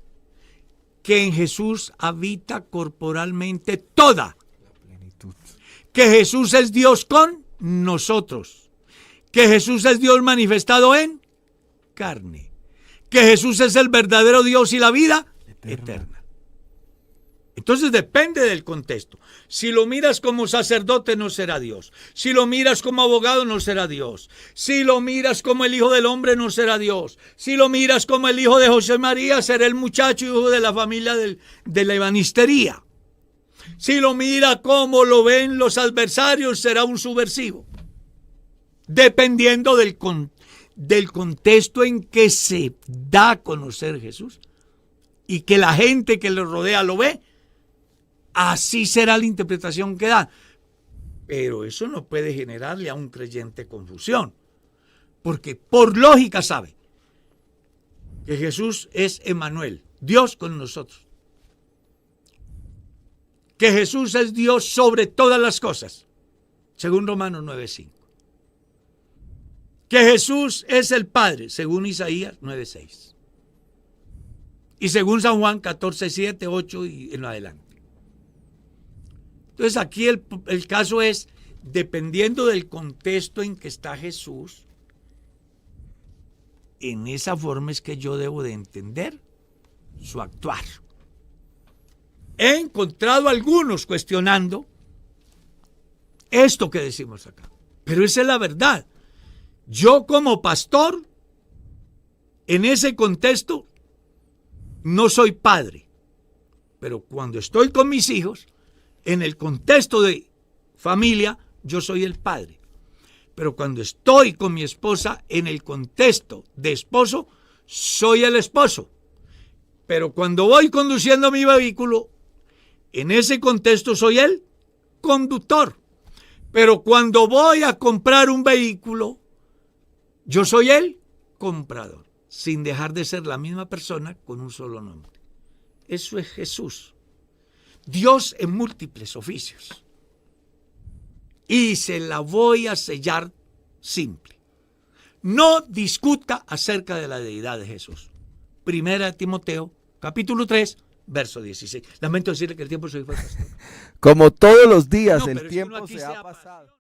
que en Jesús habita corporalmente toda La plenitud. que Jesús es Dios con nosotros, que Jesús es Dios manifestado en carne, que Jesús es el verdadero Dios y la vida eterna. Entonces depende del contexto. Si lo miras como sacerdote no será Dios. Si lo miras como abogado no será Dios. Si lo miras como el hijo del hombre no será Dios. Si lo miras como el hijo de José María será el muchacho hijo de la familia de la ebanistería. Si lo mira como lo ven los adversarios será un subversivo. Dependiendo del contexto en que se da a conocer Jesús y que la gente que lo rodea lo ve, así será la interpretación que da. Pero eso no puede generarle a un creyente confusión, porque por lógica sabe que Jesús es Emmanuel, Dios con nosotros. Que Jesús es Dios sobre todas las cosas, según Romanos 9:5. Que Jesús es el Padre, según Isaías 9:6. Y según San Juan 14:7, 8 y en adelante. Entonces aquí el caso es, dependiendo del contexto en que está Jesús, en esa forma es que yo debo de entender su actuar. he encontrado algunos cuestionando esto que decimos acá. Pero esa es la verdad. Yo como pastor, en ese contexto, no soy padre. Pero cuando estoy con mis hijos, en el contexto de familia, yo soy el padre. Pero cuando estoy con mi esposa, en el contexto de esposo, soy el esposo. Pero cuando voy conduciendo mi vehículo, en ese contexto soy el conductor. Pero cuando voy a comprar un vehículo, yo soy el comprador, sin dejar de ser la misma persona con un solo nombre. Eso es Jesús. Dios en múltiples oficios. Y se la voy a sellar simple. No discuta acerca de la deidad de Jesús. Primera de Timoteo, capítulo 3, verso 16. Lamento decirle que el tiempo se fue. Como todos los días, No, el pero es que tiempo uno aquí se se ha apasiona. pasado.